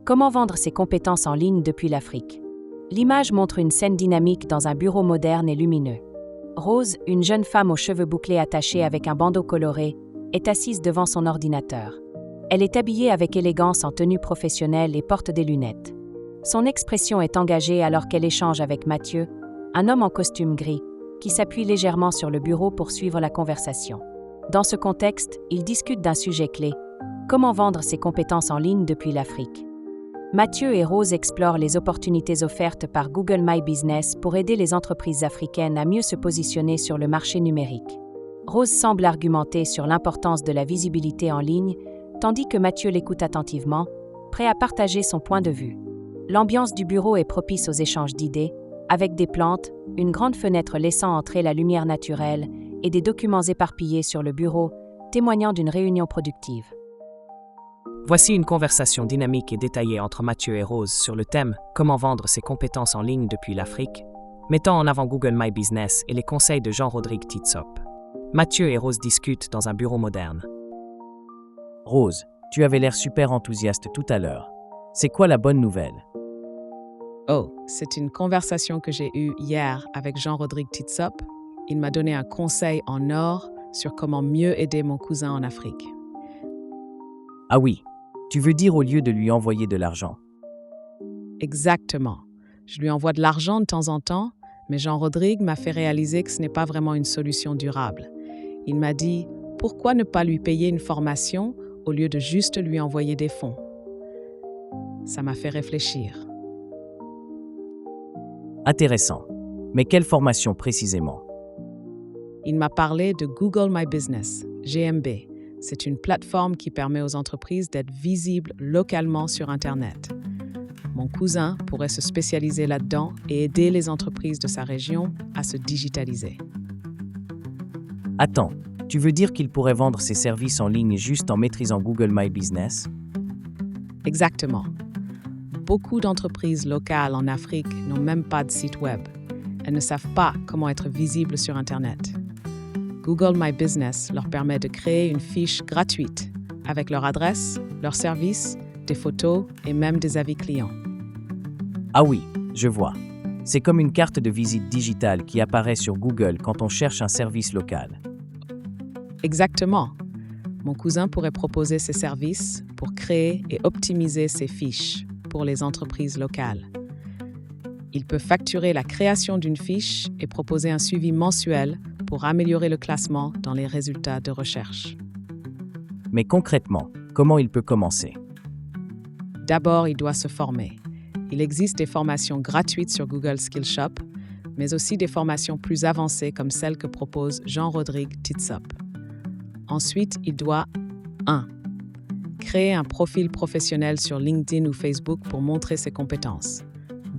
Comment vendre ses compétences en ligne depuis l'Afrique? L'image montre une scène dynamique dans un bureau moderne et lumineux. Rose, une jeune femme aux cheveux bouclés attachés avec un bandeau coloré, est assise devant son ordinateur. Elle est habillée avec élégance en tenue professionnelle et porte des lunettes. Son expression est engagée alors qu'elle échange avec Mathieu, un homme en costume gris, qui s'appuie légèrement sur le bureau pour suivre la conversation. Dans ce contexte, ils discutent d'un sujet clé: comment vendre ses compétences en ligne depuis l'Afrique. Mathieu et Rose explorent les opportunités offertes par Google My Business pour aider les entreprises africaines à mieux se positionner sur le marché numérique. Rose semble argumenter sur l'importance de la visibilité en ligne, tandis que Mathieu l'écoute attentivement, prêt à partager son point de vue. L'ambiance du bureau est propice aux échanges d'idées, avec des plantes, une grande fenêtre laissant entrer la lumière naturelle et des documents éparpillés sur le bureau, témoignant d'une réunion productive. Voici une conversation dynamique et détaillée entre Mathieu et Rose sur le thème « Comment vendre ses compétences en ligne depuis l'Afrique », mettant en avant Google My Business et les conseils de Jean-Rodrigue Titsop. Mathieu et Rose discutent dans un bureau moderne. Rose, tu avais l'air super enthousiaste tout à l'heure. C'est quoi la bonne nouvelle? Oh, c'est une conversation que j'ai eue hier avec Jean-Rodrigue Titsop. Il m'a donné un conseil en or sur comment mieux aider mon cousin en Afrique. Ah oui, tu veux dire au lieu de lui envoyer de l'argent? Exactement. Je lui envoie de l'argent de temps en temps, mais Jean-Rodrigue m'a fait réaliser que ce n'est pas vraiment une solution durable. Il m'a dit, pourquoi ne pas lui payer une formation au lieu de juste lui envoyer des fonds? Ça m'a fait réfléchir. Intéressant. Mais quelle formation précisément? Il m'a parlé de Google My Business, GMB. C'est une plateforme qui permet aux entreprises d'être visibles localement sur Internet. Mon cousin pourrait se spécialiser là-dedans et aider les entreprises de sa région à se digitaliser. Attends, tu veux dire qu'il pourrait vendre ses services en ligne juste en maîtrisant Google My Business? Exactement. Beaucoup d'entreprises locales en Afrique n'ont même pas de site web. Elles ne savent pas comment être visibles sur Internet. Google My Business leur permet de créer une fiche gratuite avec leur adresse, leurs services, des photos et même des avis clients. Ah oui, je vois. C'est comme une carte de visite digitale qui apparaît sur Google quand on cherche un service local. Exactement. Mon cousin pourrait proposer ses services pour créer et optimiser ses fiches pour les entreprises locales. Il peut facturer la création d'une fiche et proposer un suivi mensuel pour améliorer le classement dans les résultats de recherche. Mais concrètement, comment il peut commencer? D'abord, il doit se former. Il existe des formations gratuites sur Google Skillshop, mais aussi des formations plus avancées comme celle que propose Jean-Rodrigue Titsop. Ensuite, il doit 1. Créer un profil professionnel sur LinkedIn ou Facebook pour montrer ses compétences.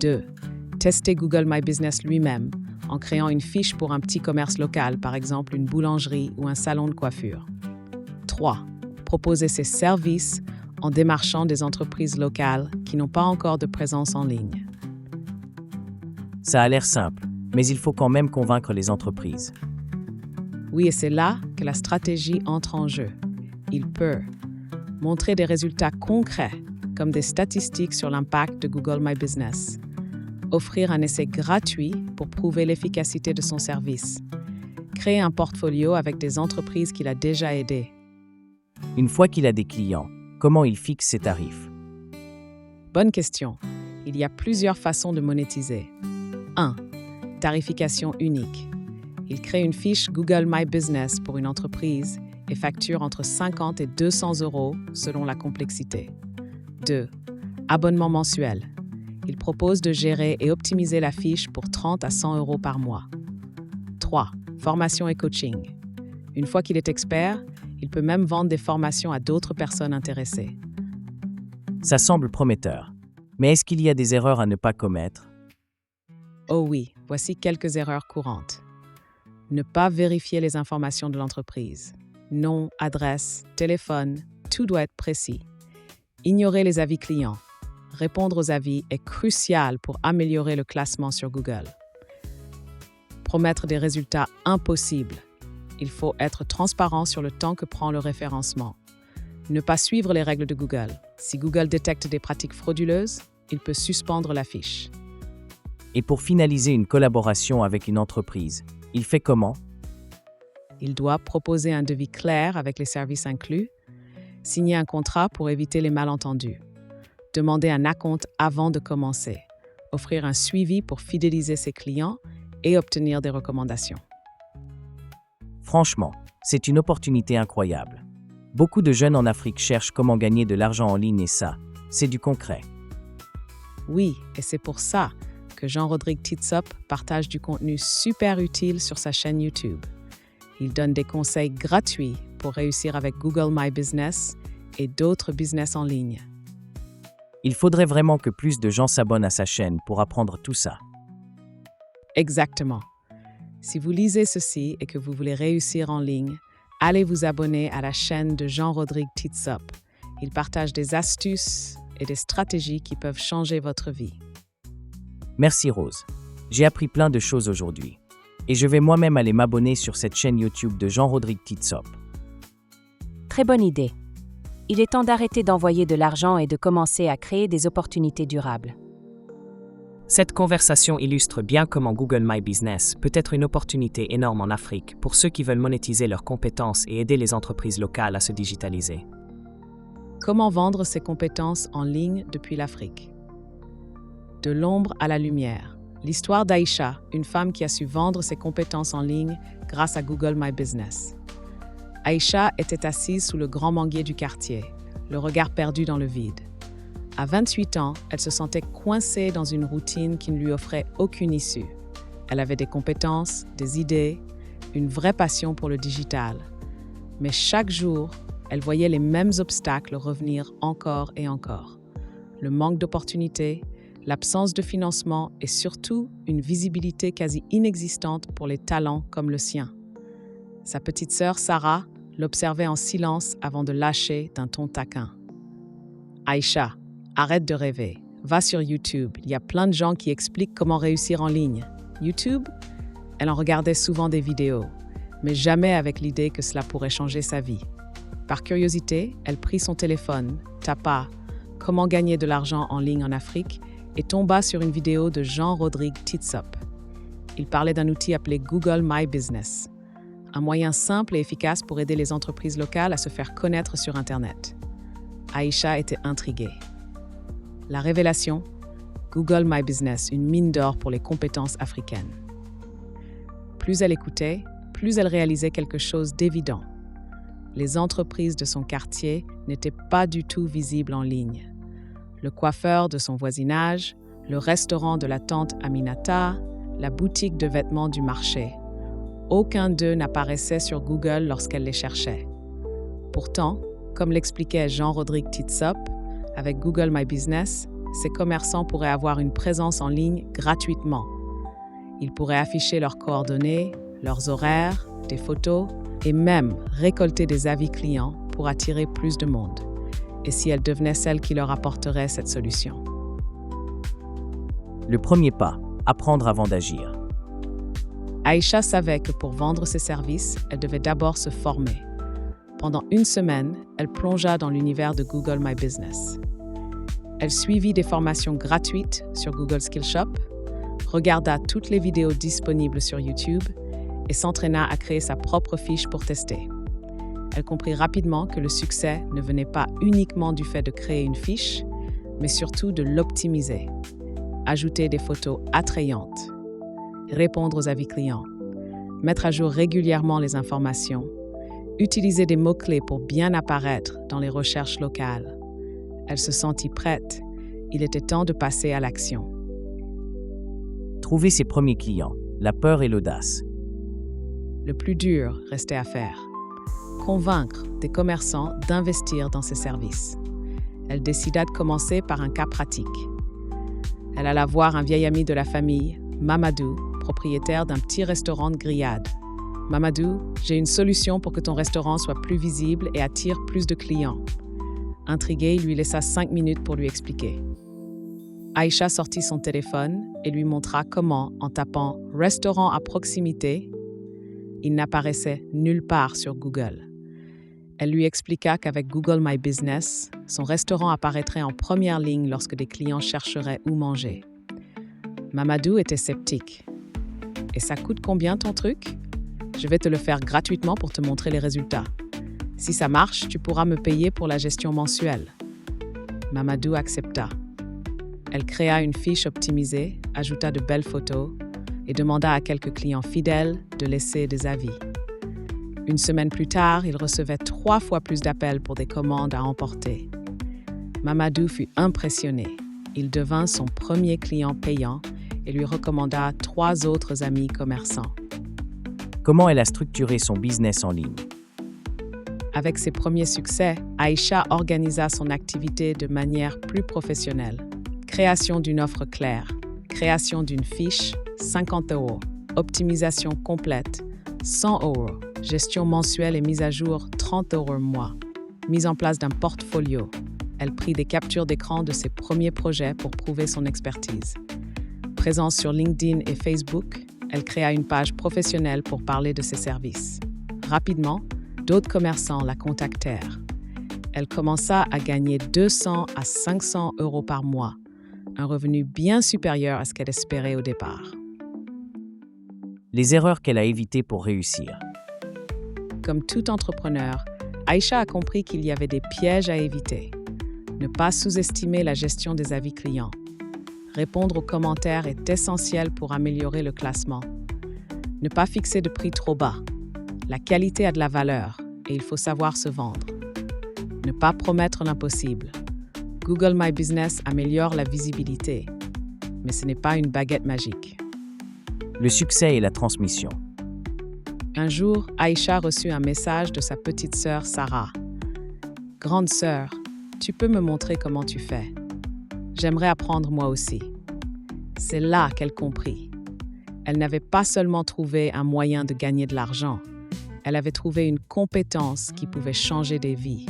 2. Tester Google My Business lui-même en créant une fiche pour un petit commerce local, par exemple une boulangerie ou un salon de coiffure. 3. Proposer ses services en démarchant des entreprises locales qui n'ont pas encore de présence en ligne. Ça a l'air simple, mais il faut quand même convaincre les entreprises. Oui, et c'est là que la stratégie entre en jeu. Il peut montrer des résultats concrets, comme des statistiques sur l'impact de Google My Business, offrir un essai gratuit pour prouver l'efficacité de son service, créer un portfolio avec des entreprises qu'il a déjà aidées. Une fois qu'il a des clients, comment il fixe ses tarifs? Bonne question. Il y a plusieurs façons de monétiser. 1. Tarification unique. Il crée une fiche Google My Business pour une entreprise et facture entre 50 et 200 euros selon la complexité. 2. Abonnement mensuel. Il propose de gérer et optimiser la fiche pour 30 à 100 euros par mois. 3. Formation et coaching. Une fois qu'il est expert, il peut même vendre des formations à d'autres personnes intéressées. Ça semble prometteur. Mais est-ce qu'il y a des erreurs à ne pas commettre? Oh oui, voici quelques erreurs courantes. Ne pas vérifier les informations de l'entreprise. Nom, adresse, téléphone, tout doit être précis. Ignorer les avis clients. Répondre aux avis est crucial pour améliorer le classement sur Google. Promettre des résultats impossibles. Il faut être transparent sur le temps que prend le référencement. Ne pas suivre les règles de Google. Si Google détecte des pratiques frauduleuses, il peut suspendre la fiche. Et pour finaliser une collaboration avec une entreprise, il fait comment? Il doit proposer un devis clair avec les services inclus, signer un contrat pour éviter les malentendus, demander un acompte avant de commencer, offrir un suivi pour fidéliser ses clients et obtenir des recommandations. Franchement, c'est une opportunité incroyable. Beaucoup de jeunes en Afrique cherchent comment gagner de l'argent en ligne et ça, c'est du concret. Oui, et c'est pour ça que Jean-Rodrigue Titsop partage du contenu super utile sur sa chaîne YouTube. Il donne des conseils gratuits pour réussir avec Google My Business et d'autres business en ligne. Il faudrait vraiment que plus de gens s'abonnent à sa chaîne pour apprendre tout ça. Exactement. Si vous lisez ceci et que vous voulez réussir en ligne, allez vous abonner à la chaîne de Jean-Rodrigue Titsop. Il partage des astuces et des stratégies qui peuvent changer votre vie. Merci Rose. J'ai appris plein de choses aujourd'hui. Et je vais moi-même aller m'abonner sur cette chaîne YouTube de Jean-Rodrigue Titsop. Très bonne idée. Il est temps d'arrêter d'envoyer de l'argent et de commencer à créer des opportunités durables. Cette conversation illustre bien comment Google My Business peut être une opportunité énorme en Afrique pour ceux qui veulent monétiser leurs compétences et aider les entreprises locales à se digitaliser. Comment vendre ses compétences en ligne depuis l'Afrique? De l'ombre à la lumière. L'histoire d'Aïcha, une femme qui a su vendre ses compétences en ligne grâce à Google My Business. Aïcha était assise sous le grand manguier du quartier, le regard perdu dans le vide. À 28 ans, elle se sentait coincée dans une routine qui ne lui offrait aucune issue. Elle avait des compétences, des idées, une vraie passion pour le digital. Mais chaque jour, elle voyait les mêmes obstacles revenir encore et encore. Le manque d'opportunités, l'absence de financement et surtout une visibilité quasi inexistante pour les talents comme le sien. Sa petite sœur Sarah l'observait en silence avant de lâcher d'un ton taquin. « Aïcha, arrête de rêver. Va sur YouTube. Il y a plein de gens qui expliquent comment réussir en ligne. » YouTube? Elle en regardait souvent des vidéos, mais jamais avec l'idée que cela pourrait changer sa vie. Par curiosité, elle prit son téléphone, tapa « Comment gagner de l'argent en ligne en Afrique ?» et tomba sur une vidéo de Jean-Rodrigue Titsop. Il parlait d'un outil appelé Google My Business, un moyen simple et efficace pour aider les entreprises locales à se faire connaître sur Internet. Aïcha était intriguée. La révélation, Google My Business, une mine d'or pour les compétences africaines. Plus elle écoutait, plus elle réalisait quelque chose d'évident. Les entreprises de son quartier n'étaient pas du tout visibles en ligne. Le coiffeur de son voisinage, le restaurant de la tante Aminata, la boutique de vêtements du marché. Aucun d'eux n'apparaissait sur Google lorsqu'elle les cherchait. Pourtant, comme l'expliquait Jean-Rodrigue Titsop, avec Google My Business, ces commerçants pourraient avoir une présence en ligne gratuitement. Ils pourraient afficher leurs coordonnées, leurs horaires, des photos et même récolter des avis clients pour attirer plus de monde. Et si elle devenait celle qui leur apporterait cette solution. Le premier pas, apprendre avant d'agir. Aïcha savait que pour vendre ses services, elle devait d'abord se former. Pendant une semaine, elle plongea dans l'univers de Google My Business. Elle suivit des formations gratuites sur Google Skillshop, regarda toutes les vidéos disponibles sur YouTube et s'entraîna à créer sa propre fiche pour tester. Elle comprit rapidement que le succès ne venait pas uniquement du fait de créer une fiche, mais surtout de l'optimiser. Ajouter des photos attrayantes, répondre aux avis clients, mettre à jour régulièrement les informations, utiliser des mots-clés pour bien apparaître dans les recherches locales. Elle se sentit prête. Il était temps de passer à l'action. Trouver ses premiers clients, la peur et l'audace. Le plus dur restait à faire. Convaincre des commerçants d'investir dans ses services. Elle décida de commencer par un cas pratique. Elle alla voir un vieil ami de la famille, Mamadou, propriétaire d'un petit restaurant de grillades. « Mamadou, j'ai une solution pour que ton restaurant soit plus visible et attire plus de clients. » Intrigué, il lui laissa 5 minutes pour lui expliquer. Aïcha sortit son téléphone et lui montra comment, en tapant « restaurant à proximité », il n'apparaissait nulle part sur Google. Elle lui expliqua qu'avec Google My Business, son restaurant apparaîtrait en première ligne lorsque des clients chercheraient où manger. Mamadou était sceptique. « Et ça coûte combien ton truc ? Je vais te le faire gratuitement pour te montrer les résultats. Si ça marche, tu pourras me payer pour la gestion mensuelle. » Mamadou accepta. Elle créa une fiche optimisée, ajouta de belles photos et demanda à quelques clients fidèles de laisser des avis. Une semaine plus tard, il recevait 3 fois plus d'appels pour des commandes à emporter. Mamadou fut impressionné. Il devint son premier client payant et lui recommanda 3 autres amis commerçants. Comment elle a structuré son business en ligne? Avec ses premiers succès, Aïcha organisa son activité de manière plus professionnelle. Création d'une offre claire, création d'une fiche, 50 €, optimisation complète, 100 €, gestion mensuelle et mise à jour, 30 € mois, mise en place d'un portfolio. Elle prit des captures d'écran de ses premiers projets pour prouver son expertise. Présente sur LinkedIn et Facebook, elle créa une page professionnelle pour parler de ses services. Rapidement, d'autres commerçants la contactèrent. Elle commença à gagner 200 à 500 € par mois, un revenu bien supérieur à ce qu'elle espérait au départ. Les erreurs qu'elle a évitées pour réussir. Comme tout entrepreneur, Aïcha a compris qu'il y avait des pièges à éviter. Ne pas sous-estimer la gestion des avis clients. Répondre aux commentaires est essentiel pour améliorer le classement. Ne pas fixer de prix trop bas. La qualité a de la valeur et il faut savoir se vendre. Ne pas promettre l'impossible. Google My Business améliore la visibilité, mais ce n'est pas une baguette magique. Le succès et la transmission. Un jour, Aïcha reçut un message de sa petite sœur Sarah. « Grande sœur, tu peux me montrer comment tu fais. J'aimerais apprendre moi aussi. » C'est là qu'elle comprit. Elle n'avait pas seulement trouvé un moyen de gagner de l'argent, elle avait trouvé une compétence qui pouvait changer des vies.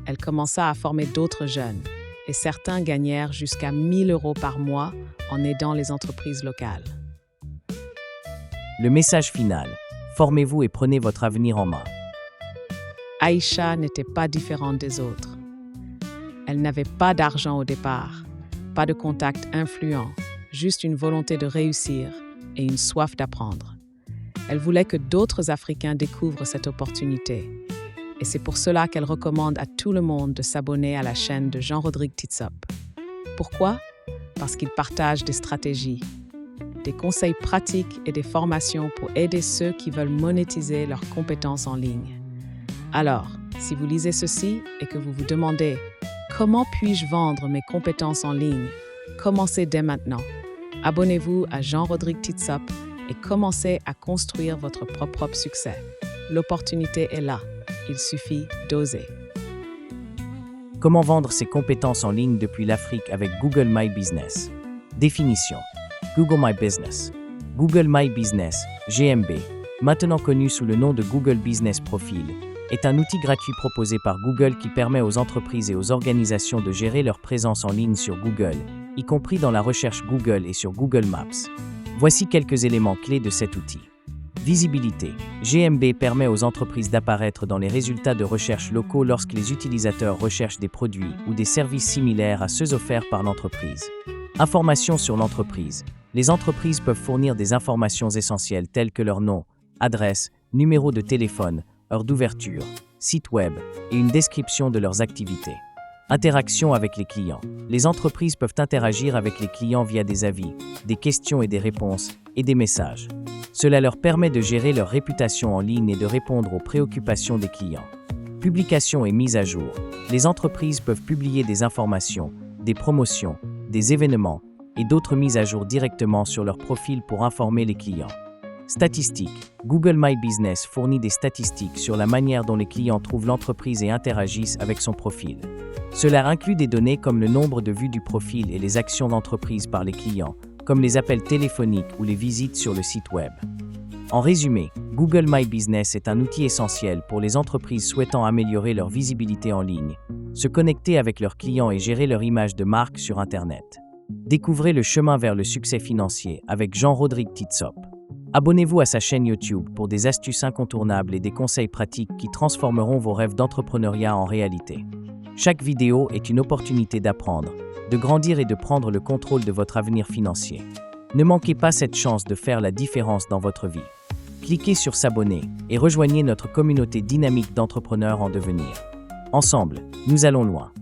Elle commença à former d'autres jeunes, et certains gagnèrent jusqu'à 1 000 € par mois en aidant les entreprises locales. Le message final. Formez-vous et prenez votre avenir en main. Aïcha n'était pas différente des autres. Elle n'avait pas d'argent au départ, pas de contacts influents, juste une volonté de réussir et une soif d'apprendre. Elle voulait que d'autres Africains découvrent cette opportunité. Et c'est pour cela qu'elle recommande à tout le monde de s'abonner à la chaîne de Jean-Rodrigue Titsop. Pourquoi? Parce qu'il partage des stratégies, des conseils pratiques et des formations pour aider ceux qui veulent monétiser leurs compétences en ligne. Alors, si vous lisez ceci et que vous vous demandez « Comment puis-je vendre mes compétences en ligne ?» Commencez dès maintenant. Abonnez-vous à Jean-Rodrigue Titsop et commencez à construire votre propre succès. L'opportunité est là. Il suffit d'oser. Comment vendre ses compétences en ligne depuis l'Afrique avec Google My Business? Définition. Google My Business. Google My Business, GMB, maintenant connu sous le nom de Google Business Profile, est un outil gratuit proposé par Google qui permet aux entreprises et aux organisations de gérer leur présence en ligne sur Google, y compris dans la recherche Google et sur Google Maps. Voici quelques éléments clés de cet outil. Visibilité. GMB permet aux entreprises d'apparaître dans les résultats de recherche locaux lorsque les utilisateurs recherchent des produits ou des services similaires à ceux offerts par l'entreprise. Informations sur l'entreprise. Les entreprises peuvent fournir des informations essentielles telles que leur nom, adresse, numéro de téléphone, heure d'ouverture, site web et une description de leurs activités. Interaction avec les clients. Les entreprises peuvent interagir avec les clients via des avis, des questions et des réponses, et des messages. Cela leur permet de gérer leur réputation en ligne et de répondre aux préoccupations des clients. Publication et mise à jour. Les entreprises peuvent publier des informations, des promotions, des événements et d'autres mises à jour directement sur leur profil pour informer les clients. Statistiques. Google My Business fournit des statistiques sur la manière dont les clients trouvent l'entreprise et interagissent avec son profil. Cela inclut des données comme le nombre de vues du profil et les actions d'entreprise par les clients, comme les appels téléphoniques ou les visites sur le site web. En résumé, Google My Business est un outil essentiel pour les entreprises souhaitant améliorer leur visibilité en ligne, se connecter avec leurs clients et gérer leur image de marque sur Internet. Découvrez le chemin vers le succès financier avec Jean-Rodrigue Titsop. Abonnez-vous à sa chaîne YouTube pour des astuces incontournables et des conseils pratiques qui transformeront vos rêves d'entrepreneuriat en réalité. Chaque vidéo est une opportunité d'apprendre, de grandir et de prendre le contrôle de votre avenir financier. Ne manquez pas cette chance de faire la différence dans votre vie. Cliquez sur s'abonner et rejoignez notre communauté dynamique d'entrepreneurs en devenir. Ensemble, nous allons loin.